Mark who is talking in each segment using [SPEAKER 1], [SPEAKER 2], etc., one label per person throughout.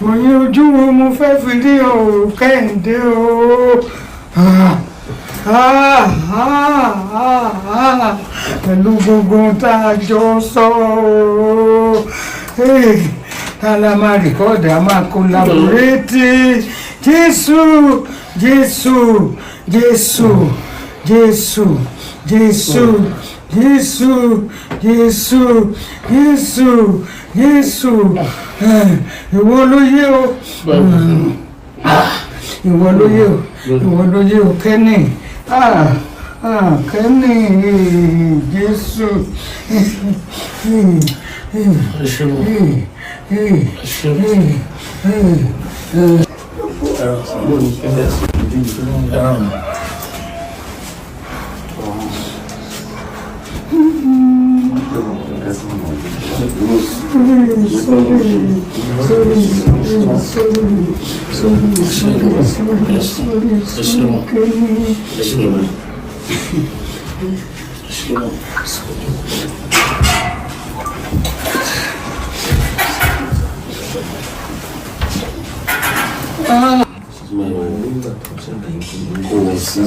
[SPEAKER 1] mo ní ojú wo mo fẹ́ fi rí o Kẹ́hìndé o pẹ̀lú gbogbo tá a jọ sọ a la máa rìkọ́ọ̀dì a máa kólàbórétì Jésù Jésù Jésù Jésù Jésù Jésù Jésù Jésù Jésù ìwọ ló yé o ìwọ ló yé o ìwọ ló yé o Kẹ́nì Kẹ́nì Jésù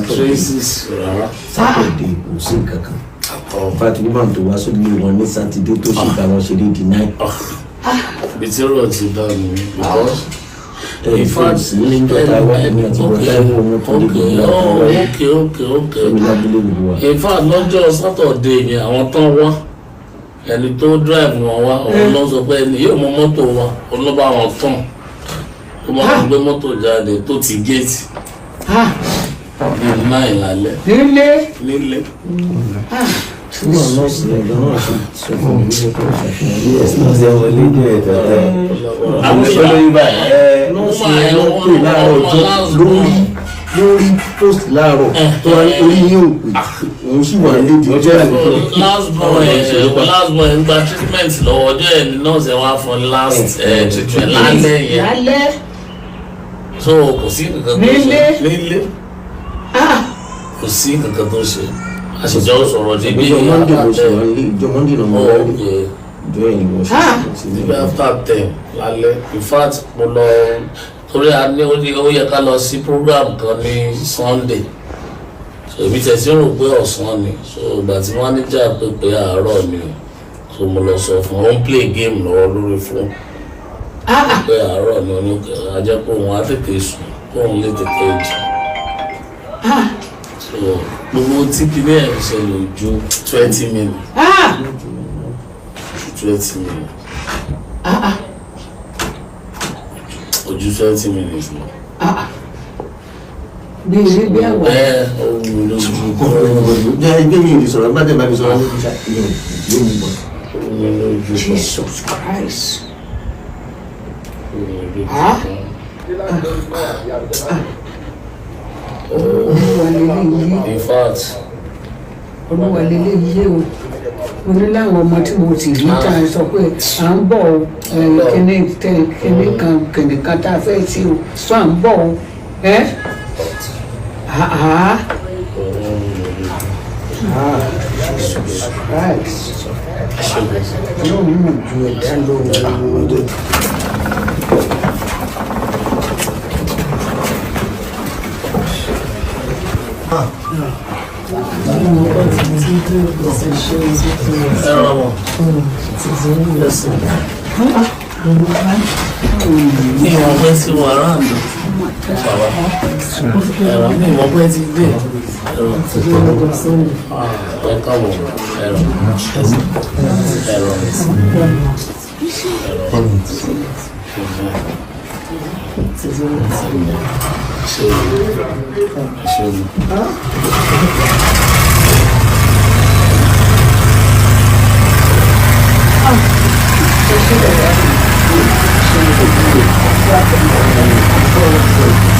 [SPEAKER 2] traces rárá sátọ̀dé kò sí kankan fatima tó wá sórí wọn ní sátidé tó ṣe bá wọn ṣe lè deny.
[SPEAKER 3] bí tí ọ̀rọ̀ ti dá mi because
[SPEAKER 2] in fact ní Taiwo ní àti Taiwo wọn tó lè gbé
[SPEAKER 3] okay in fact lọ́jọ́ sátọ̀dé yẹn àwọn tán wá ẹni tó drive wọn wá òun ló sọ pé ẹni yóò mọ mọ́tò wa òun ló bá wọn tán ó máa ń gbé mọ́tò jáde tó ti géètì ní 9 lálẹ́ nílé.
[SPEAKER 2] ṣùgbọ́n nọ́ọ̀sì ẹ̀gbọ́n náà ṣe sọ fún mi nípa ìṣàfihàn yes nọ́ọ̀sì ẹ̀wọ̀n lé ní ẹ̀dá àwọn ìṣẹ́lẹ̀ yìí báyìí nọ́ọ̀sì ẹ̀wọ̀n pè láàárọ̀ tó lórí post láàárọ̀ tó wá orí yín ò pè òun sì wà lédi ọjọ́ ìgbà
[SPEAKER 3] last boy gba treatment lọ́wọ́ ọjọ́ ẹ̀ ní nọ́ọ̀sì ẹ̀ wá fún last treatment lálẹ́ yẹn so kò sí nǹkan tó ṣe nílé kò sí nǹkan tó ṣe àṣìjọ sọ̀rọ̀ ní bí
[SPEAKER 2] ìjọ monday ló ṣe wà ní ìjọ monday ló mọ̀ wọ́n ìjọ ẹ̀yìn ló ṣe
[SPEAKER 3] níbi after 10 lálẹ́ in fact mo lọ torí a ní ó yẹ ká lọ sí program kan ní Sunday so èmi tẹ̀sí rò pé ọ̀sán ni so ìgbà tí wọ́n níjà pé àárọ̀ ni so mo lọ sọ fún wọn play game lọ́wọ́ lórí fún pé àárọ̀ ni oníkẹ́ ajẹ́ pé òun á tètè sùn kó òun lè tètè jù so gbogbo tí kìíní ẹ̀ ṣẹlẹ̀ ju 20 minutes 20 minutes ojú 20 minutes lọ.
[SPEAKER 1] bí ilé bí àwọ̀
[SPEAKER 3] ohun lójú
[SPEAKER 2] ẹgbẹ́ mi ò lè sọ̀rọ̀ nígbà tí ìbá mi sọ̀rọ̀ ní ìjà yóò mú bọ̀.
[SPEAKER 3] ohun lójú
[SPEAKER 1] Jesus Christ.
[SPEAKER 3] in fact
[SPEAKER 1] olúwa lélẹ́ yé o mo ní láwọn ọmọ tí mo ti rí tá a sọ pé à ń bọ̀ kíní kan tá a fẹ́ sí o sọ à ń bọ̀ o Jesus Christ ọlọ́run mọ̀ ju ẹ̀dá lọ́wọ́.
[SPEAKER 3] ní ìwọ̀n pẹ́ sí wà ráàdù bàbá ẹ̀rọ ní ìwọ̀n pẹ́ ti dé ẹ káàbọ̀ ẹ̀rọ
[SPEAKER 1] Thank you.